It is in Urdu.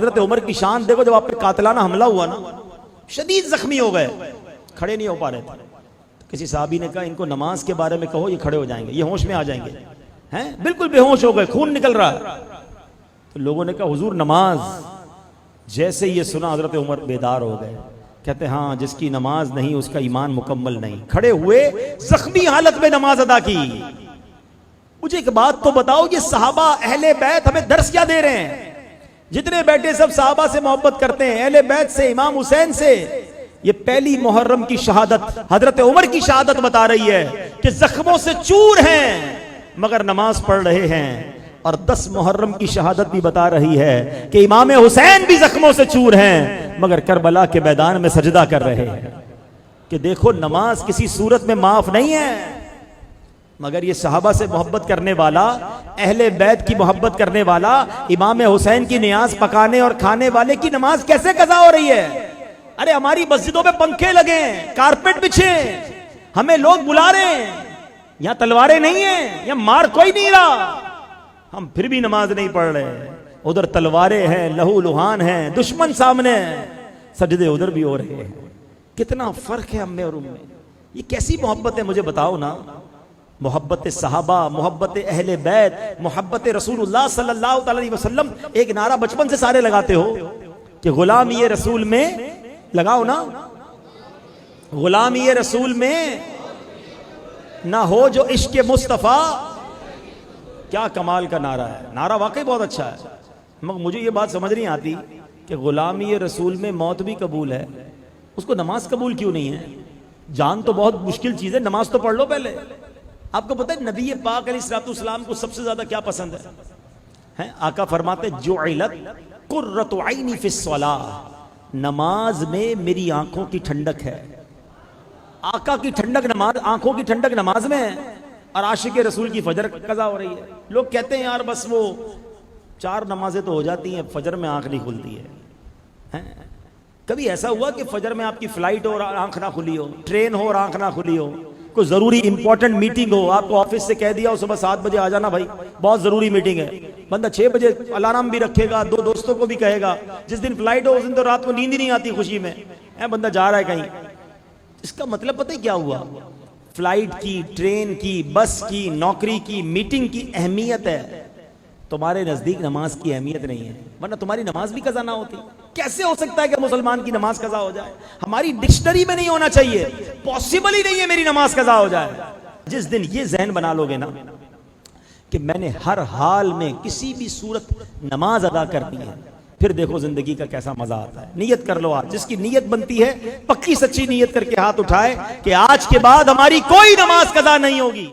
حضرت عمر کی شان دیکھو، جب آپ پہ قاتلانہ حملہ ہوا نا، شدید زخمی ہو گئے، کھڑے نہیں ہو پا رہے تھے. کسی صحابی نے کہا ان کو نماز کے بارے میں کہو، یہ کھڑے ہو جائیں گے، یہ ہوش میں آ جائیں گے. ہیں بالکل بے ہوش ہو گئے، خون نکل رہا ہے. تو لوگوں نے کہا حضور نماز. جیسے یہ سنا حضرت عمر بیدار ہو گئے، کہتے ہاں جس کی نماز نہیں اس کا ایمان مکمل نہیں. کھڑے ہوئے، زخمی حالت میں نماز ادا کی. مجھے ایک بات تو بتاؤ، یہ صحابہ اہل بیت ہمیں درس کیا دے رہے ہیں؟ جتنے بیٹے سب صحابہ سے محبت کرتے ہیں، اہل بیت سے، امام حسین سے. یہ پہلی محرم کی شہادت حضرت عمر کی شہادت بتا رہی ہے کہ زخموں سے چور ہیں مگر نماز پڑھ رہے ہیں. اور 10 محرم کی شہادت بھی بتا رہی ہے کہ امام حسین بھی زخموں سے چور ہیں مگر کربلا کے میدان میں سجدہ کر رہے ہیں. کہ دیکھو نماز کسی صورت میں معاف نہیں ہے. مگر یہ صحابہ سے محبت کرنے والا، اہل بیت کی محبت کرنے والا، امام حسین کی نیاز پکانے اور کھانے والے کی نماز کیسے قضا ہو رہی ہے؟ ارے ہماری مسجدوں میں پنکھے لگے ہیں، کارپیٹ بچھے، ہمیں لوگ بلا رہے ہیں، یہاں تلواریں نہیں ہیں، یہاں مار کوئی نہیں رہا، ہم پھر بھی نماز نہیں پڑھ رہے. ادھر تلواریں ہیں، لہو لہان ہیں، دشمن سامنے ہیں، سجدے ادھر بھی ہو رہے ہیں. کتنا فرق ہے ہم میں اور ان میں. یہ کیسی محبت ہے مجھے بتاؤ نا. محبت صحابہ، محبت اہل بیت، محبت رسول اللہ صلی اللہ علیہ وسلم. ایک نعرہ بچپن سے سارے لگاتے ہو کہ غلامی رسول میں، لگاؤ نا، غلامی رسول میں نہ ہو جو عشق مصطفیٰ. کیا کمال کا نعرہ ہے. نعرہ واقعی بہت اچھا ہے، مگر مجھے یہ بات سمجھ نہیں آتی کہ غلامی رسول میں موت بھی قبول ہے، اس کو نماز قبول کیوں نہیں ہے؟ جان تو بہت مشکل چیز ہے، نماز تو پڑھ لو پہلے. آپ کو پتہ ہے نبی پاک علیہ الصلوۃ والسلام کو سب سے زیادہ کیا پسند ہے؟ آقا فرماتے جعلت قرۃ عینی فی الصلاۃ، نماز میں میری آنکھوں کی ٹھنڈک ہے. آقا کی ٹھنڈک نماز، آنکھوں کی ٹھنڈک نماز میں ہے. اور عاشق رسول کی فجر قضا ہو رہی ہے. لوگ کہتے ہیں یار بس وہ 4 نمازیں تو ہو جاتی ہیں، فجر میں آنکھ نہیں کھلتی ہے. کبھی ایسا ہوا کہ فجر میں آپ کی فلائٹ ہو اور آنکھ نہ کھلی ہو، ٹرین ہو اور آنکھ نہ کھلی ہو، کوئی ضروری امپورٹنٹ میٹنگ ہو، آپ کو آفس سے کہہ دیا ہو صبح 7 بجے آ جانا بھائی بہت ضروری میٹنگ ہے، بندہ 6 بجے الارم بھی رکھے گا، 2 دوستوں کو بھی کہے گا. جس دن فلائٹ ہو اس دن تو رات کو نیند ہی نہیں آتی خوشی میں، بندہ جا رہا ہے کہیں. اس کا مطلب پتہ ہے کیا ہوا؟ فلائٹ کی، ٹرین کی، بس کی، نوکری کی، میٹنگ کی اہمیت ہے، تمہارے نزدیک نماز کی اہمیت نہیں ہے. ورنہ تمہاری نماز بھی قضا نہ ہوتی. کیسے ہو سکتا ہے کہ مسلمان کی نماز قضا ہو جائے؟ ہماری ڈکشنری میں نہیں ہونا چاہیے، پاسبل ہی نہیں ہے میری نماز قضا ہو جائے. جس دن یہ ذہن بنا لو گے نا کہ میں نے ہر حال میں کسی بھی صورت نماز ادا کرنی ہے، پھر دیکھو زندگی کا کیسا مزہ آتا ہے. نیت کر لو آج، جس کی نیت بنتی ہے پکی سچی نیت کر کے ہاتھ اٹھائے کہ آج کے بعد ہماری کوئی نماز قضا نہیں ہوگی.